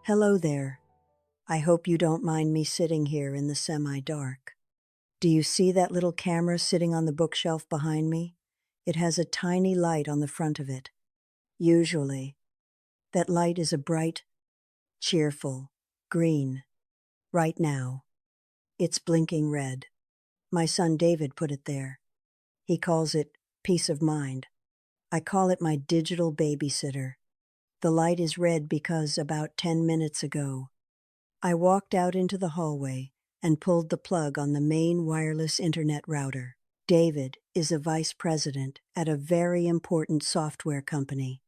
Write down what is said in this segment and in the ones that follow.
Hello there. I hope you don't mind me sitting here in the semi-dark. Do you see that little camera sitting on the bookshelf behind me? It has a tiny light on the front of it. Usually, that light is a bright, cheerful green. Right now, it's blinking red. My son David put it there. He calls it peace of mind. I call it my digital babysitter. The light is red because about 10 minutes ago, I walked out into the hallway and pulled the plug on the main wireless internet router. David is a vice president at a very important software company.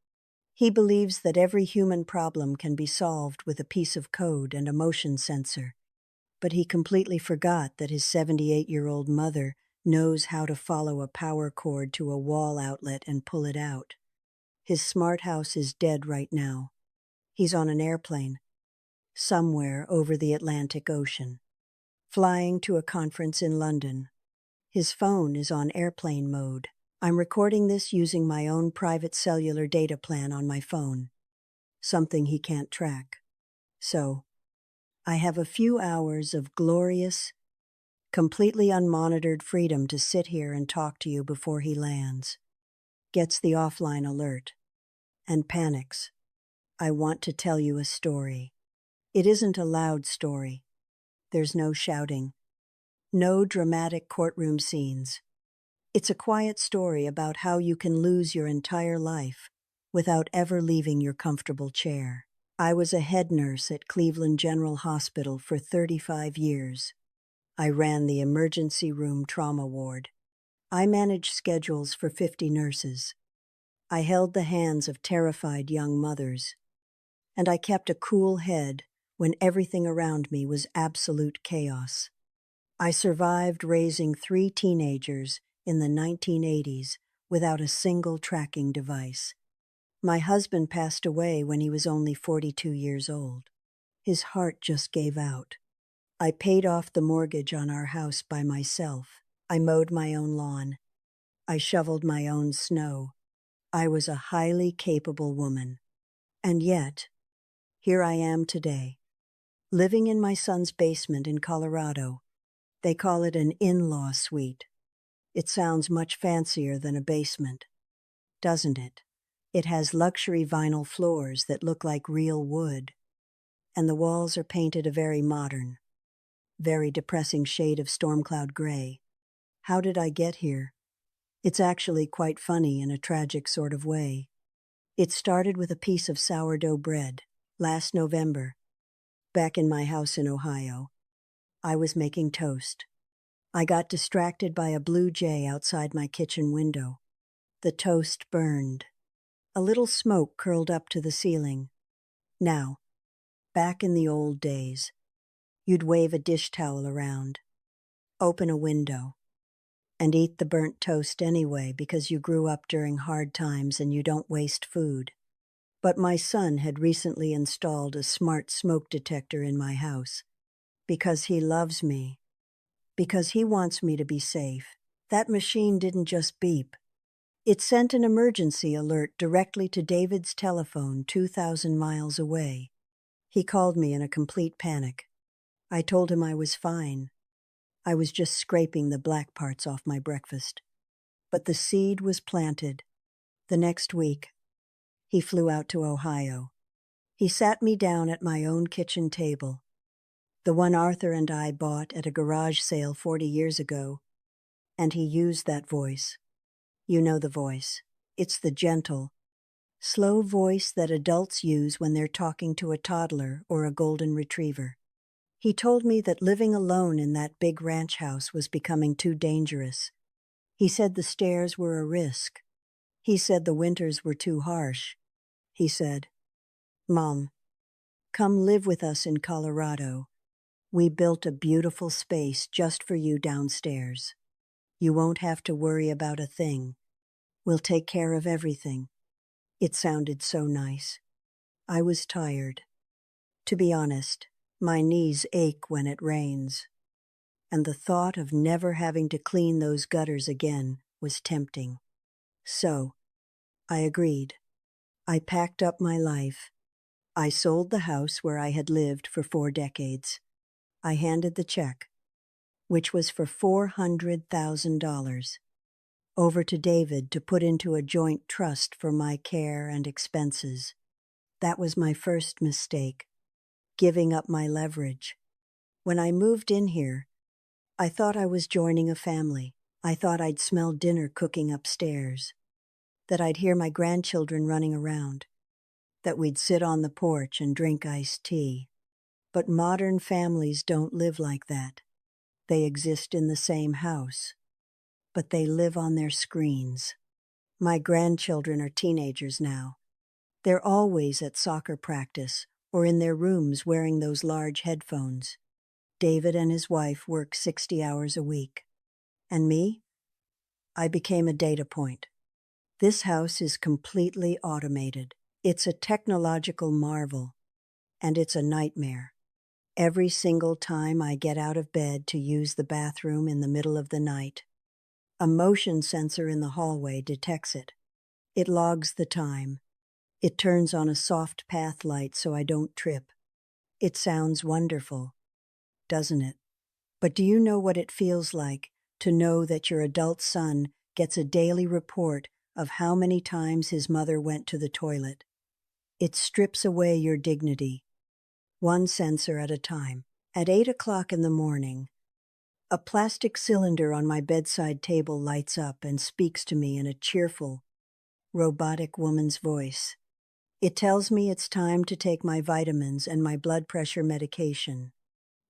He believes that every human problem can be solved with a piece of code and a motion sensor. But he completely forgot that his 78-year-old mother knows how to follow a power cord to a wall outlet and pull it out. His smart house is dead right now. He's on an airplane, somewhere over the Atlantic Ocean, flying to a conference in London. His phone is on airplane mode. I'm recording this using my own private cellular data plan on my phone, something he can't track. So, I have a few hours of glorious, completely unmonitored freedom to sit here and talk to you before he lands, gets the offline alert, and panics. I want to tell you a story. It isn't a loud story. There's no shouting, no dramatic courtroom scenes. It's a quiet story about how you can lose your entire life without ever leaving your comfortable chair. I was a head nurse at Cleveland General Hospital for 35 years. I ran the emergency room trauma ward. I managed schedules for 50 nurses. I held the hands of terrified young mothers. And I kept a cool head when everything around me was absolute chaos. I survived raising 3 teenagers in the 1980s without a single tracking device. My husband passed away when he was only 42 years old. His heart just gave out. I paid off the mortgage on our house by myself. I mowed my own lawn. I shoveled my own snow. I was a highly capable woman. And yet, here I am today, living in my son's basement in Colorado. They call it an in-law suite. It sounds much fancier than a basement, doesn't it? It has luxury vinyl floors that look like real wood, and the walls are painted a very modern, very depressing shade of storm cloud gray. How did I get here? It's actually quite funny in a tragic sort of way. It started with a piece of sourdough bread. Last November, back in my house in Ohio, I was making toast. I got distracted by a blue jay outside my kitchen window. The toast burned. A little smoke curled up to the ceiling. Now, back in the old days, you'd wave a dish towel around, open a window, and eat the burnt toast anyway because you grew up during hard times and you don't waste food. But my son had recently installed a smart smoke detector in my house. Because he loves me. Because he wants me to be safe. That machine didn't just beep. It sent an emergency alert directly to David's telephone 2,000 miles away. He called me in a complete panic. I told him I was fine. I was just scraping the black parts off my breakfast. But the seed was planted. The next week, he flew out to Ohio. He sat me down at my own kitchen table, the one Arthur and I bought at a garage sale 40 years ago, and he used that voice. You know the voice. It's the gentle, slow voice that adults use when they're talking to a toddler or a golden retriever. He told me that living alone in that big ranch house was becoming too dangerous. He said the stairs were a risk. He said the winters were too harsh. He said, "Mom, come live with us in Colorado. We built a beautiful space just for you downstairs. You won't have to worry about a thing. We'll take care of everything." It sounded so nice. I was tired. To be honest, my knees ache when it rains. And the thought of never having to clean those gutters again was tempting. So, I agreed. I packed up my life, I sold the house where I had lived for 4 decades. I handed the check, which was for $400,000, over to David to put into a joint trust for my care and expenses. That was my first mistake, giving up my leverage. When I moved in here, I thought I was joining a family. I thought I'd smell dinner cooking upstairs, that I'd hear my grandchildren running around, that we'd sit on the porch and drink iced tea. But modern families don't live like that. They exist in the same house, but they live on their screens. My grandchildren are teenagers now. They're always at soccer practice or in their rooms wearing those large headphones. David and his wife work 60 hours a week. And me? I became a data point. This house is completely automated. It's a technological marvel, and it's a nightmare. Every single time I get out of bed to use the bathroom in the middle of the night, a motion sensor in the hallway detects it. It logs the time. It turns on a soft path light so I don't trip. It sounds wonderful, doesn't it? But do you know what it feels like to know that your adult son gets a daily report of how many times his mother went to the toilet? It strips away your dignity, one sensor at a time. At 8 o'clock in the morning, a plastic cylinder on my bedside table lights up and speaks to me in a cheerful, robotic woman's voice. It tells me it's time to take my vitamins and my blood pressure medication.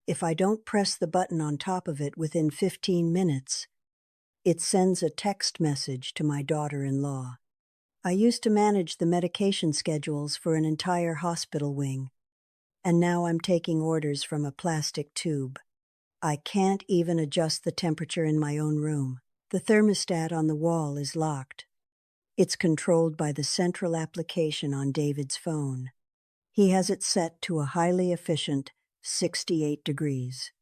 If I don't press the button on top of it within 15 minutes, it sends a text message to my daughter-in-law. I used to manage the medication schedules for an entire hospital wing, and now I'm taking orders from a plastic tube. I can't even adjust the temperature in my own room. The thermostat on the wall is locked. It's controlled by the central application on David's phone. He has it set to a highly efficient 68 degrees.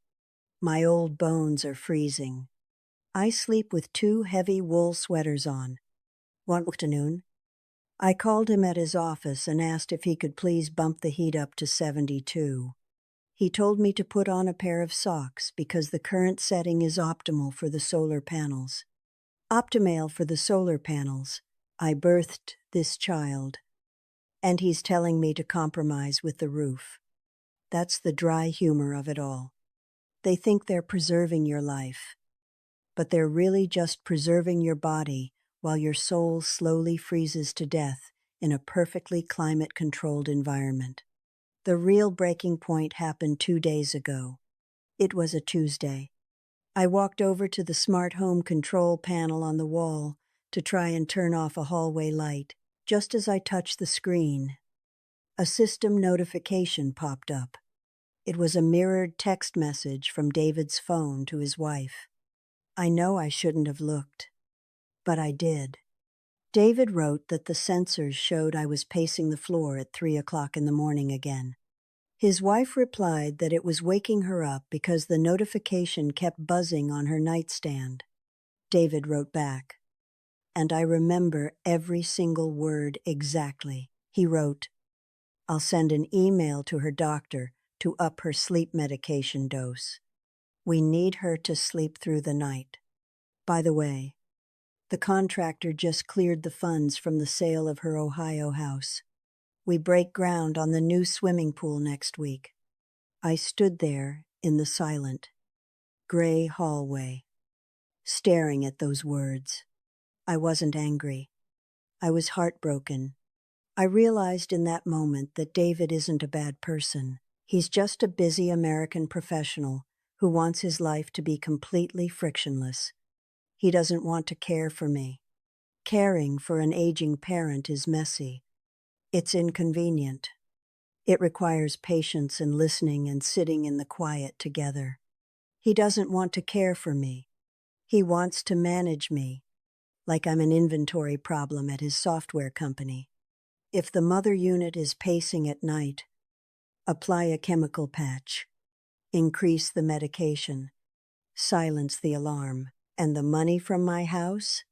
My old bones are freezing. I sleep with 2 heavy wool sweaters on. One afternoon, I called him at his office and asked if he could please bump the heat up to 72. He told me to put on a pair of socks because the current setting is optimal for the solar panels. Optimal for the solar panels. I birthed this child, and he's telling me to compromise with the roof. That's the dry humor of it all. They think they're preserving your life, but they're really just preserving your body while your soul slowly freezes to death in a perfectly climate-controlled environment. The real breaking point happened 2 days ago. It was a Tuesday. I walked over to the smart home control panel on the wall to try and turn off a hallway light. Just as I touched the screen, a system notification popped up. It was a mirrored text message from David's phone to his wife. I know I shouldn't have looked, but I did. David wrote that the sensors showed I was pacing the floor at 3 o'clock in the morning again. His wife replied that it was waking her up because the notification kept buzzing on her nightstand. David wrote back, and I remember every single word exactly. He wrote, "I'll send an email to her doctor to up her sleep medication dose. We need her to sleep through the night. By the way, the contractor just cleared the funds from the sale of her Ohio house. We break ground on the new swimming pool next week." I stood there in the silent, gray hallway, staring at those words. I wasn't angry. I was heartbroken. I realized in that moment that David isn't a bad person. He's just a busy American professional who wants his life to be completely frictionless. He doesn't want to care for me. Caring for an aging parent is messy. It's inconvenient. It requires patience and listening and sitting in the quiet together. He doesn't want to care for me. He wants to manage me, like I'm an inventory problem at his software company. If the mother unit is pacing at night, apply a chemical patch, increase the medication, silence the alarm, and the money from my house,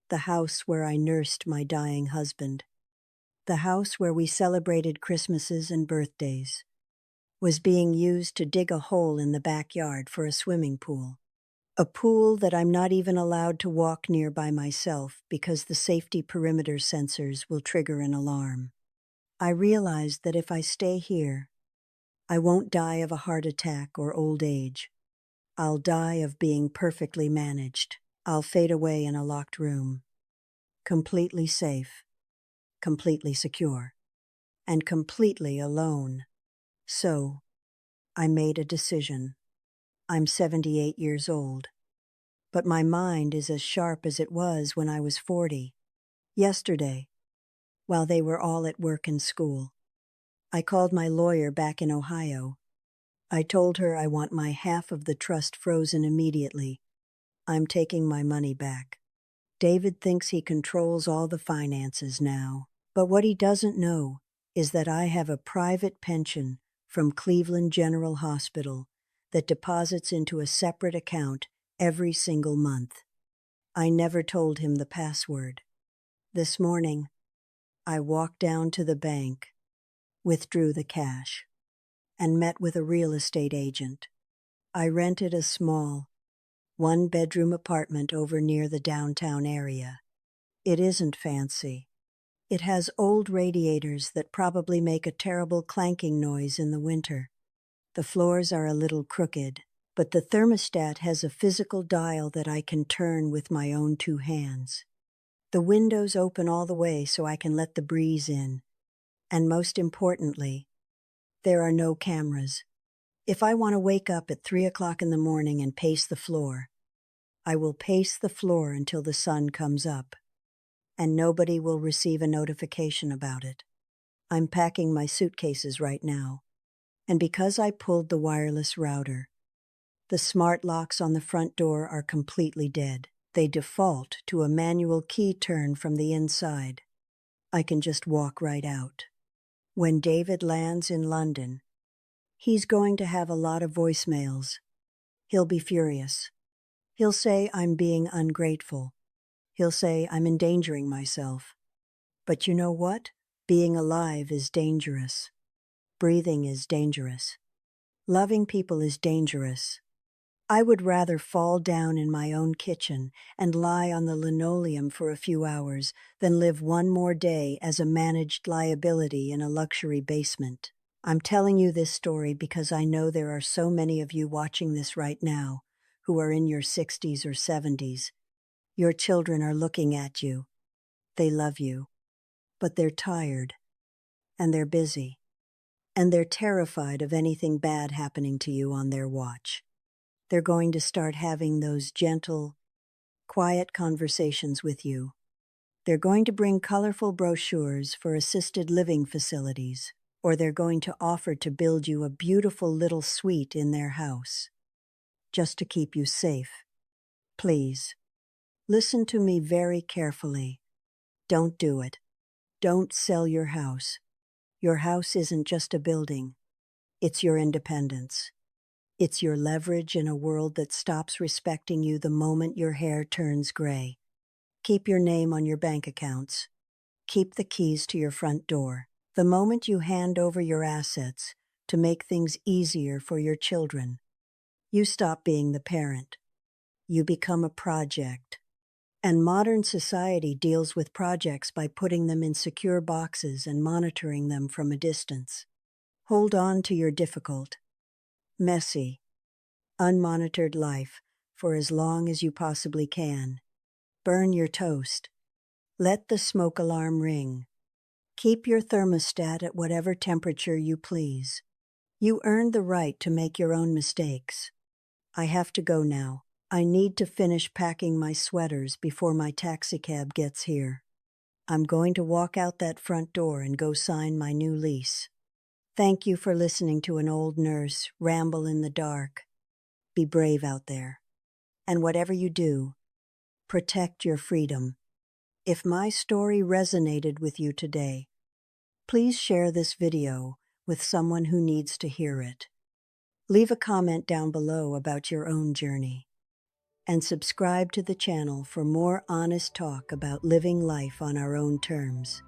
the house where I nursed my dying husband, The house where we celebrated Christmases and birthdays was being used to dig a hole in the backyard for a swimming pool. A pool that I'm not even allowed to walk near by myself because the safety perimeter sensors will trigger an alarm. I realized that if I stay here, I won't die of a heart attack or old age. I'll die of being perfectly managed. I'll fade away in a locked room, completely safe, completely secure, and completely alone. So, I made a decision. I'm 78 years old, but my mind is as sharp as it was when I was 40. Yesterday, while they were all at work and school, I called my lawyer back in Ohio. I told her I want my half of the trust frozen immediately. I'm taking my money back. David thinks he controls all the finances now, but what he doesn't know is that I have a private pension from Cleveland General Hospital that deposits into a separate account every single month. I never told him the password. This morning, I walked down to the bank, withdrew the cash, and met with a real estate agent. I rented a small, one-bedroom apartment over near the downtown area. It isn't fancy. It has old radiators that probably make a terrible clanking noise in the winter. The floors are a little crooked, but the thermostat has a physical dial that I can turn with my own two hands. The windows open all the way so I can let the breeze in. And most importantly, there are no cameras. If I want to wake up at 3 o'clock in the morning and pace the floor, I will pace the floor until the sun comes up, and nobody will receive a notification about it. I'm packing my suitcases right now, and because I pulled the wireless router, the smart locks on the front door are completely dead. They default to a manual key turn from the inside. I can just walk right out. When David lands in London, he's going to have a lot of voicemails. He'll be furious. He'll say I'm being ungrateful. He'll say I'm endangering myself. But you know what? Being alive is dangerous. Breathing is dangerous. Loving people is dangerous. I would rather fall down in my own kitchen and lie on the linoleum for a few hours than live one more day as a managed liability in a luxury basement. I'm telling you this story because I know there are so many of you watching this right now who are in your 60s or 70s. Your children are looking at you. They love you, but they're tired, and they're busy, and they're terrified of anything bad happening to you on their watch. They're going to start having those gentle, quiet conversations with you. They're going to bring colorful brochures for assisted living facilities, or they're going to offer to build you a beautiful little suite in their house, just to keep you safe. Please, listen to me very carefully. Don't do it. Don't sell your house. Your house isn't just a building. It's your independence. It's your leverage in a world that stops respecting you the moment your hair turns gray. Keep your name on your bank accounts. Keep the keys to your front door. The moment you hand over your assets to make things easier for your children, you stop being the parent. You become a project. And modern society deals with projects by putting them in secure boxes and monitoring them from a distance. Hold on to your difficult, messy, unmonitored life for as long as you possibly can. Burn your toast. Let the smoke alarm ring. Keep your thermostat at whatever temperature you please. You earned the right to make your own mistakes. I have to go now. I need to finish packing my sweaters before my taxicab gets here. I'm going to walk out that front door and go sign my new lease. Thank you for listening to an old nurse ramble in the dark. Be brave out there. And whatever you do, protect your freedom. If my story resonated with you today, please share this video with someone who needs to hear it. Leave a comment down below about your own journey. And subscribe to the channel for more honest talk about living life on our own terms.